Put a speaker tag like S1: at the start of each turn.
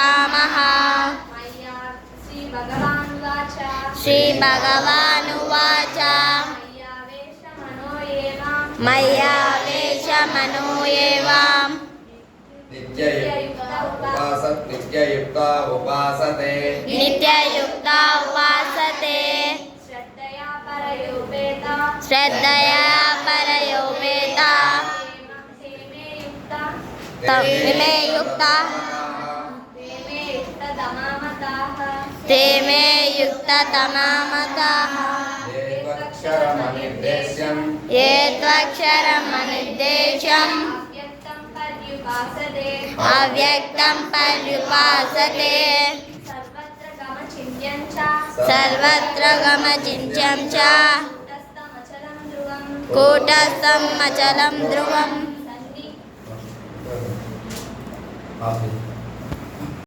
S1: पठामः। श्रीभगवानुवाच मय्यावेश मनो ये वाम्
S2: नित्ययुक्ता उपासते
S1: श्रद्धया परयोपेता ते मे युक्ततमा मताः ये त्वक्षरमनिर्देश्यम् अव्यक्तं पर्युपासते सर्वत्र गमचिन्त्यं च कूटस्थम् अचलं ध्रुवम्।